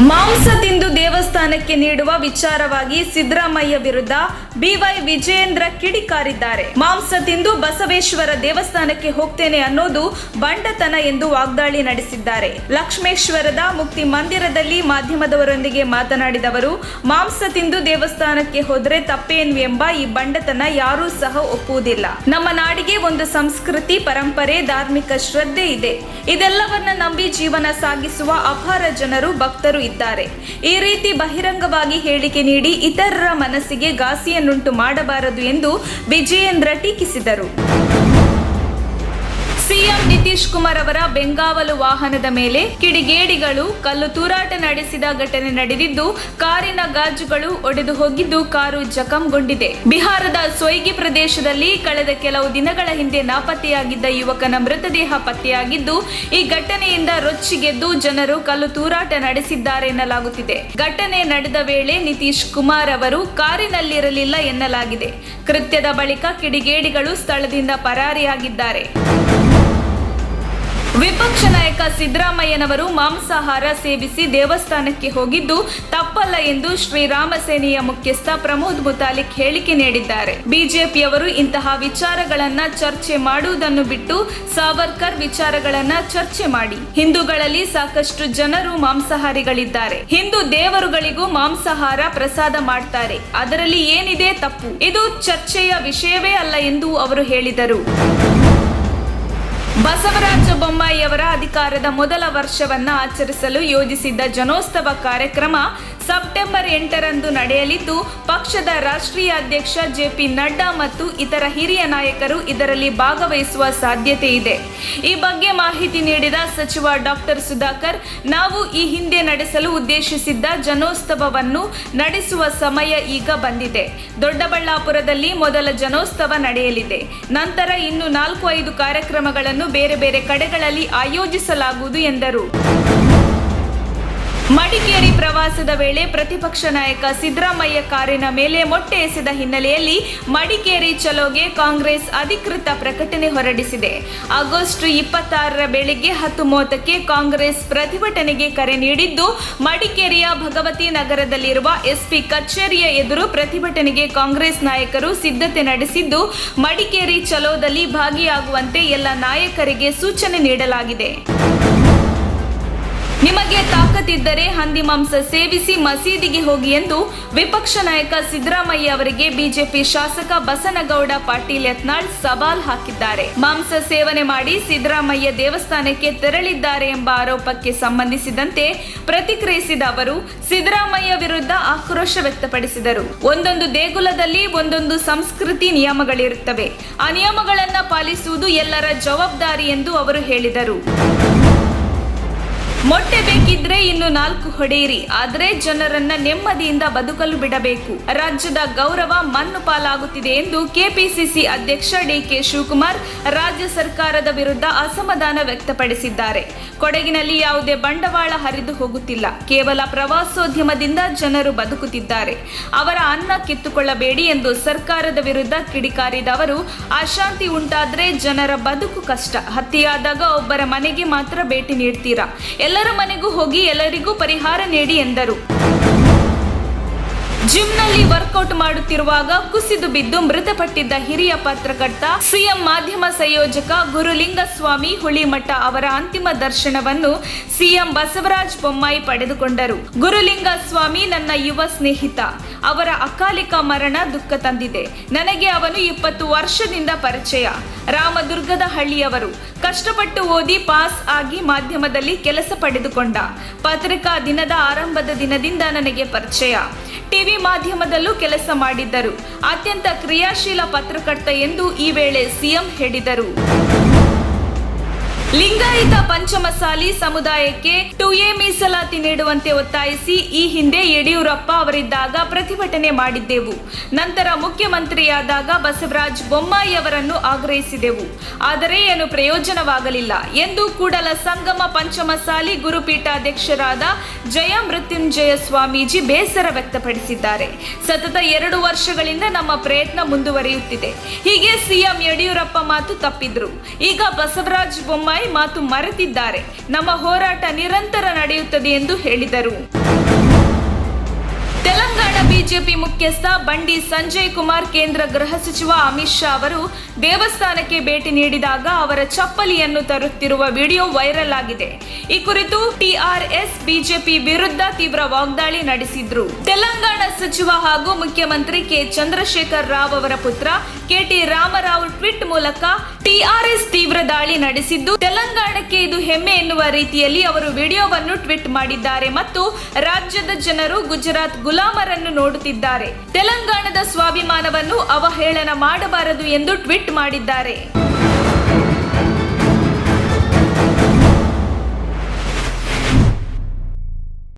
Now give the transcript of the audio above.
ಮಾಂಸ ತಿಂದು ದೇವಸ್ಥಾನಕ್ಕೆ ನೀಡುವ ವಿಚಾರವಾಗಿ ಸಿದ್ದರಾಮಯ್ಯ ವಿರುದ್ಧ ಬಿವೈ ವಿಜಯೇಂದ್ರ ಕಿಡಿಕಾರಿದ್ದಾರೆ. ಮಾಂಸ ತಿಂದು ಬಸವೇಶ್ವರ ದೇವಸ್ಥಾನಕ್ಕೆ ಹೋಗ್ತೇನೆ ಅನ್ನೋದು ಬಂಡತನ ಎಂದು ವಾಗ್ದಾಳಿ ನಡೆಸಿದ್ದಾರೆ. ಲಕ್ಷ್ಮೇಶ್ವರದ ಮುಕ್ತಿ ಮಂದಿರದಲ್ಲಿ ಮಾಧ್ಯಮದವರೊಂದಿಗೆ ಮಾತನಾಡಿದ ಅವರು, ಮಾಂಸ ತಿಂದು ದೇವಸ್ಥಾನಕ್ಕೆ ಹೋದ್ರೆ ತಪ್ಪೇನು ಎಂಬ ಈ ಬಂಡತನ ಯಾರೂ ಸಹ ಒಪ್ಪುವುದಿಲ್ಲ. ನಮ್ಮ ನಾಡಿಗೆ ಒಂದು ಸಂಸ್ಕೃತಿ, ಪರಂಪರೆ, ಧಾರ್ಮಿಕ ಶ್ರದ್ಧೆ ಇದೆ. ಇದೆಲ್ಲವನ್ನ ನಂಬಿ ಜೀವನ ಸಾಗಿಸುವ ಅಪಾರ ಜನರು, ಭಕ್ತರು ಇದ್ದಾರೆ. ಈ ರೀತಿ ಬಹಿರಂಗವಾಗಿ ಹೇಳಿಕೆ ನೀಡಿ ಇತರರ ಮನಸ್ಸಿಗೆ ಘಾಸಿಯನ್ನುಂಟು ಮಾಡಬಾರದು ಎಂದು ವಿಜಯೇಂದ್ರ ಟೀಕಿಸಿದರು. ಸಿಎಂ ನಿತೀಶ್ ಕುಮಾರ್ ಅವರ ಬೆಂಗಾವಲು ವಾಹನದ ಮೇಲೆ ಕಿಡಿಗೇಡಿಗಳು ಕಲ್ಲು ತೂರಾಟ ನಡೆಸಿದ ಘಟನೆ ನಡೆದಿದ್ದು, ಕಾರಿನ ಗಾಜುಗಳು ಒಡೆದು ಹೋಗಿದ್ದು, ಕಾರು ಜಖಂಗೊಂಡಿದೆ. ಬಿಹಾರದ ಸೊಯ್ಗಿ ಪ್ರದೇಶದಲ್ಲಿ ಕಳೆದ ಕೆಲವು ದಿನಗಳ ಹಿಂದೆ ನಾಪತ್ತೆಯಾಗಿದ್ದ ಯುವಕನ ಮೃತದೇಹ ಪತ್ತೆಯಾಗಿದ್ದು, ಈ ಘಟನೆಯಿಂದ ರೊಚ್ಚಿಗೆದ್ದು ಜನರು ಕಲ್ಲು ತೂರಾಟ ನಡೆಸಿದ್ದಾರೆ ಎನ್ನಲಾಗುತ್ತಿದೆ. ಘಟನೆ ನಡೆದ ವೇಳೆ ನಿತೀಶ್ ಕುಮಾರ್ ಅವರು ಕಾರಿನಲ್ಲಿರಲಿಲ್ಲ ಎನ್ನಲಾಗಿದೆ. ಕೃತ್ಯದ ಬಳಿಕ ಕಿಡಿಗೇಡಿಗಳು ಸ್ಥಳದಿಂದ ಪರಾರಿಯಾಗಿದ್ದಾರೆ. ವಿಪಕ್ಷ ನಾಯಕ ಸಿದ್ದರಾಮಯ್ಯನವರು ಮಾಂಸಾಹಾರ ಸೇವಿಸಿ ದೇವಸ್ಥಾನಕ್ಕೆ ಹೋಗಿದ್ದು ತಪ್ಪಲ್ಲ ಎಂದು ಶ್ರೀರಾಮ ಸೇನೆಯ ಮುಖ್ಯಸ್ಥ ಪ್ರಮೋದ್ ಮುತಾಲಿಕ್ ಹೇಳಿಕೆ ನೀಡಿದ್ದಾರೆ. ಬಿಜೆಪಿಯವರು ಇಂತಹ ವಿಚಾರಗಳನ್ನ ಚರ್ಚೆ ಮಾಡುವುದನ್ನು ಬಿಟ್ಟು ಸಾವರ್ಕರ್ ವಿಚಾರಗಳನ್ನ ಚರ್ಚೆ ಮಾಡಿ. ಹಿಂದೂಗಳಲ್ಲಿ ಸಾಕಷ್ಟು ಜನರು ಮಾಂಸಾಹಾರಿಗಳಿದ್ದಾರೆ. ಹಿಂದೂ ದೇವರುಗಳಿಗೂ ಮಾಂಸಾಹಾರ ಪ್ರಸಾದ ಮಾಡ್ತಾರೆ. ಅದರಲ್ಲಿ ಏನಿದೆ ತಪ್ಪು? ಇದು ಚರ್ಚೆಯ ವಿಷಯವೇ ಅಲ್ಲ ಎಂದು ಅವರು ಹೇಳಿದರು. ಬಸವರಾಜ ಬೊಮ್ಮಾಯಿ ಅವರ ಅಧಿಕಾರದ ಮೊದಲ ವರ್ಷವನ್ನ ಆಚರಿಸಲು ಯೋಜಿಸಿದ್ದ ಜನೋತ್ಸವ ಕಾರ್ಯಕ್ರಮ ಸೆಪ್ಟೆಂಬರ್ 8ರಂದು ನಡೆಯಲಿದ್ದು, ಪಕ್ಷದ ರಾಷ್ಟ್ರೀಯ ಅಧ್ಯಕ್ಷ ಜೆಪಿ ನಡ್ಡಾ ಮತ್ತು ಇತರ ಹಿರಿಯ ನಾಯಕರು ಇದರಲ್ಲಿ ಭಾಗವಹಿಸುವ ಸಾಧ್ಯತೆ ಇದೆ. ಈ ಬಗ್ಗೆ ಮಾಹಿತಿ ನೀಡಿದ ಸಚಿವ ಡಾಕ್ಟರ್ ಸುಧಾಕರ್, ನಾವು ಈ ಹಿಂದೆ ನಡೆಸಲು ಉದ್ದೇಶಿಸಿದ್ದ ಜನೋತ್ಸವವನ್ನು ನಡೆಸುವ ಸಮಯ ಈಗ ಬಂದಿದೆ. ದೊಡ್ಡಬಳ್ಳಾಪುರದಲ್ಲಿ ಮೊದಲ ಜನೋತ್ಸವ ನಡೆಯಲಿದೆ. ನಂತರ ಇನ್ನು 4-5 ಕಾರ್ಯಕ್ರಮಗಳನ್ನು ಬೇರೆ ಬೇರೆ ಕಡೆಗಳಲ್ಲಿ ಆಯೋಜಿಸಲಾಗುವುದು ಎಂದರು. ಮಡಿಕೇರಿ ಪ್ರವಾಸದ ವೇಳೆ ಪ್ರತಿಪಕ್ಷ ನಾಯಕ ಸಿದ್ದರಾಮಯ್ಯ ಕಾರಿನ ಮೇಲೆ ಮೊಟ್ಟೆ ಎಸೆದ ಹಿನ್ನೆಲೆಯಲ್ಲಿ ಮಡಿಕೇರಿ ಚಲೋಗೆ ಕಾಂಗ್ರೆಸ್ ಅಧಿಕೃತ ಪ್ರಕಟಣೆ ಹೊರಡಿಸಿದೆ. ಆಗಸ್ಟ್ 26ರ ಬೆಳಿಗ್ಗೆ 10:30ಕ್ಕೆ ಕಾಂಗ್ರೆಸ್ ಪ್ರತಿಭಟನೆಗೆ ಕರೆ ನೀಡಿದ್ದು, ಮಡಿಕೇರಿಯ ಭಗವತಿ ನಗರದಲ್ಲಿರುವ ಎಸ್ಪಿ ಕಚೇರಿಯ ಎದುರು ಪ್ರತಿಭಟನೆಗೆ ಕಾಂಗ್ರೆಸ್ ನಾಯಕರು ಸಿದ್ಧತೆ ನಡೆಸಿದ್ದು, ಮಡಿಕೇರಿ ಚಲೋದಲ್ಲಿ ಭಾಗಿಯಾಗುವಂತೆ ಎಲ್ಲ ನಾಯಕರಿಗೆ ಸೂಚನೆ ನೀಡಲಾಗಿದೆ. ನಿಮಗೆ ತಾಕತ್ತಿದ್ದರೆ ಹಂದಿ ಮಾಂಸ ಸೇವಿಸಿ ಮಸೀದಿಗೆ ಹೋಗಿ ಎಂದು ವಿಪಕ್ಷ ನಾಯಕ ಸಿದ್ದರಾಮಯ್ಯ ಅವರಿಗೆ ಬಿಜೆಪಿ ಶಾಸಕ ಬಸನಗೌಡ ಪಾಟೀಲ್ ಯತ್ನಾಳ್ ಸವಾಲ್ ಹಾಕಿದ್ದಾರೆ. ಮಾಂಸ ಸೇವನೆ ಮಾಡಿ ಸಿದ್ದರಾಮಯ್ಯ ದೇವಸ್ಥಾನಕ್ಕೆ ತೆರಳಿದ್ದಾರೆ ಎಂಬ ಆರೋಪಕ್ಕೆ ಸಂಬಂಧಿಸಿದಂತೆ ಪ್ರತಿಕ್ರಿಯಿಸಿದ ಅವರು, ಸಿದ್ದರಾಮಯ್ಯ ವಿರುದ್ಧ ಆಕ್ರೋಶ ವ್ಯಕ್ತಪಡಿಸಿದರು. ಒಂದೊಂದು ದೇಗುಲದಲ್ಲಿ ಒಂದೊಂದು ಸಂಸ್ಕೃತಿ, ನಿಯಮಗಳಿರುತ್ತವೆ. ಆ ನಿಯಮಗಳನ್ನು ಪಾಲಿಸುವುದು ಎಲ್ಲರ ಜವಾಬ್ದಾರಿ ಎಂದು ಅವರು ಹೇಳಿದರು. ಮೊಟ್ಟೆ ಬೇಕಿದ್ರೆ ಇನ್ನು 4 ಹೊಡೆಯಿರಿ, ಆದರೆ ಜನರನ್ನ ನೆಮ್ಮದಿಯಿಂದ ಬದುಕಲು ಬಿಡಬೇಕು. ರಾಜ್ಯದ ಗೌರವ ಮಣ್ಣು ಪಾಲಾಗುತ್ತಿದೆ ಎಂದು ಕೆಪಿಸಿಸಿ ಅಧ್ಯಕ್ಷ ಡಿಕೆ ಶಿವಕುಮಾರ್ ರಾಜ್ಯ ಸರ್ಕಾರದ ವಿರುದ್ಧ ಅಸಮಾಧಾನ ವ್ಯಕ್ತಪಡಿಸಿದ್ದಾರೆ. ಕೊಡಗಿನಲ್ಲಿ ಯಾವುದೇ ಬಂಡವಾಳ ಹರಿದು ಹೋಗುತ್ತಿಲ್ಲ. ಕೇವಲ ಪ್ರವಾಸೋದ್ಯಮದಿಂದ ಜನರು ಬದುಕುತ್ತಿದ್ದಾರೆ. ಅವರ ಅನ್ನ ಕಿತ್ತುಕೊಳ್ಳಬೇಡಿ ಎಂದು ಸರ್ಕಾರದ ವಿರುದ್ಧ ಕಿಡಿಕಾರಿದ ಅವರು, ಅಶಾಂತಿ ಉಂಟಾದ್ರೆ ಜನರ ಬದುಕು ಕಷ್ಟ. ಹತ್ಯೆಯಾದಾಗ ಒಬ್ಬರ ಮನೆಗೆ ಮಾತ್ರ ಭೇಟಿ ನೀಡ್ತೀರಾ? ಎಲ್ಲರ ಮನೆಗೂ ಹೋಗಿ ಎಲ್ಲರಿಗೂ ಪರಿಹಾರ ನೀಡಿ ಎಂದರು. ಜಿಮ್ನಲ್ಲಿ ವರ್ಕೌಟ್ ಮಾಡುತ್ತಿರುವಾಗ ಕುಸಿದು ಬಿದ್ದು ಮೃತಪಟ್ಟಿದ್ದ ಹಿರಿಯ ಪತ್ರಕರ್ತ, ಸಿಎಂ ಮಾಧ್ಯಮ ಸಂಯೋಜಕ ಗುರುಲಿಂಗಸ್ವಾಮಿ ಹುಳಿಮಠ ಅವರ ಅಂತಿಮ ದರ್ಶನವನ್ನು ಸಿಎಂ ಬಸವರಾಜ ಬೊಮ್ಮಾಯಿ ಪಡೆದುಕೊಂಡರು. ಗುರುಲಿಂಗಸ್ವಾಮಿ ನನ್ನ ಯುವ ಸ್ನೇಹಿತ. ಅವರ ಅಕಾಲಿಕ ಮರಣ ದುಃಖ ತಂದಿದೆ. ನನಗೆ ಅವನು 20 ವರ್ಷದಿಂದ ಪರಿಚಯ. ರಾಮದುರ್ಗದ ಹಳ್ಳಿಯವರು. ಕಷ್ಟಪಟ್ಟು ಓದಿ ಪಾಸ್ ಆಗಿ ಮಾಧ್ಯಮದಲ್ಲಿ ಕೆಲಸ ಪಡೆದುಕೊಂಡ. ಪತ್ರಿಕಾ ದಿನದ ಆರಂಭದ ದಿನದಿಂದ ನನಗೆ ಪರಿಚಯ. ಟಿವಿ ಮಾಧ್ಯಮದಲ್ಲೂ ಕೆಲಸ ಮಾಡಿದ್ದರು. ಅತ್ಯಂತ ಕ್ರಿಯಾಶೀಲ ಪತ್ರಕರ್ತ ಎಂದು ಈ ವೇಳೆ ಸಿಎಂ ಹೇಳಿದರು. ಲಿಂಗಾಯತ ಪಂಚಮಸಾಲಿ ಸಮುದಾಯಕ್ಕೆ 2A ಮೀಸಲಾತಿ ನೀಡುವಂತೆ ಒತ್ತಾಯಿಸಿ ಈ ಹಿಂದೆ ಯಡಿಯೂರಪ್ಪ ಅವರಿದ್ದಾಗ ಪ್ರತಿಭಟನೆ ಮಾಡಿದ್ದೆವು. ನಂತರ ಮುಖ್ಯಮಂತ್ರಿಯಾದಾಗ ಬಸವರಾಜ ಬೊಮ್ಮಾಯಿ ಅವರನ್ನು ಆಗ್ರಹಿಸಿದೆವು. ಆದರೆ ಏನು ಪ್ರಯೋಜನವಾಗಲಿಲ್ಲ ಎಂದು ಕೂಡಲ ಸಂಗಮ ಪಂಚಮಸಾಲಿ ಗುರುಪೀಠಾಧ್ಯಕ್ಷರಾದ ಜಯ ಮೃತ್ಯುಂಜಯ ಸ್ವಾಮೀಜಿ ಬೇಸರ ವ್ಯಕ್ತಪಡಿಸಿದ್ದಾರೆ. ಸತತ 2 ವರ್ಷಗಳಿಂದ ನಮ್ಮ ಪ್ರಯತ್ನ ಮುಂದುವರಿಯುತ್ತಿದೆ. ಹೀಗೆ ಸಿಎಂ ಯಡಿಯೂರಪ್ಪ ಮಾತು ತಪ್ಪಿದ್ರು. ಈಗ ಬಸವರಾಜ ಬೊಮ್ಮಾಯಿ ಮಾತು ಮರೆತಿದ್ದಾರೆ. ನಮ್ಮ ಹೋರಾಟ ನಿರಂತರ ನಡೆಯುತ್ತದೆ ಎಂದು ಹೇಳಿದರು. ತೆಲಂಗಾಣ ಬಿಜೆಪಿ ಮುಖ್ಯಸ್ಥ ಬಂಡಿ ಸಂಜಯ್ ಕುಮಾರ್ ಕೇಂದ್ರ ಗೃಹ ಸಚಿವ ಅಮಿತ್ ಶಾ ಅವರು ದೇವಸ್ಥಾನಕ್ಕೆ ಭೇಟಿ ನೀಡಿದಾಗ ಅವರ ಚಪ್ಪಲಿಯನ್ನು ತರುತ್ತಿರುವ ವಿಡಿಯೋ ವೈರಲ್ ಆಗಿದೆ. ಈ ಕುರಿತು ಟಿಆರ್ಎಸ್ ಬಿಜೆಪಿ ವಿರುದ್ಧ ತೀವ್ರ ವಾಗ್ದಾಳಿ ನಡೆಸಿದ್ರು. ತೆಲಂಗಾಣ ಸಚಿವ ಹಾಗೂ ಮುಖ್ಯಮಂತ್ರಿ ಕೆ ಚಂದ್ರಶೇಖರ್ ರಾವ್ ಅವರ ಪುತ್ರ ಕೆಟಿ ರಾಮರಾವ್ ಟ್ವೀಟ್ ಮೂಲಕ ಟಿಆರ್ಎಸ್ ತೀವ್ರ ದಾಳಿ ನಡೆಸಿದ್ದು, ತೆಲಂಗಾಣಕ್ಕೆ ಇದು ಹೆಮ್ಮೆ ಎನ್ನುವ ರೀತಿಯಲ್ಲಿ ಅವರು ವಿಡಿಯೋವನ್ನು ಟ್ವೀಟ್ ಮಾಡಿದ್ದಾರೆ ಮತ್ತು ರಾಜ್ಯದ ಜನರು ಗುಜರಾತ್ ಗುಲಾಮರನ್ನು ನೋಡುತ್ತಿದ್ದಾರೆ, ತೆಲಂಗಾಣದ ಸ್ವಾಭಿಮಾನವನ್ನು ಅವಹೇಳನ ಮಾಡಬಾರದು ಎಂದು ಟ್ವೀಟ್ ಮಾಡಿದ್ದಾರೆ.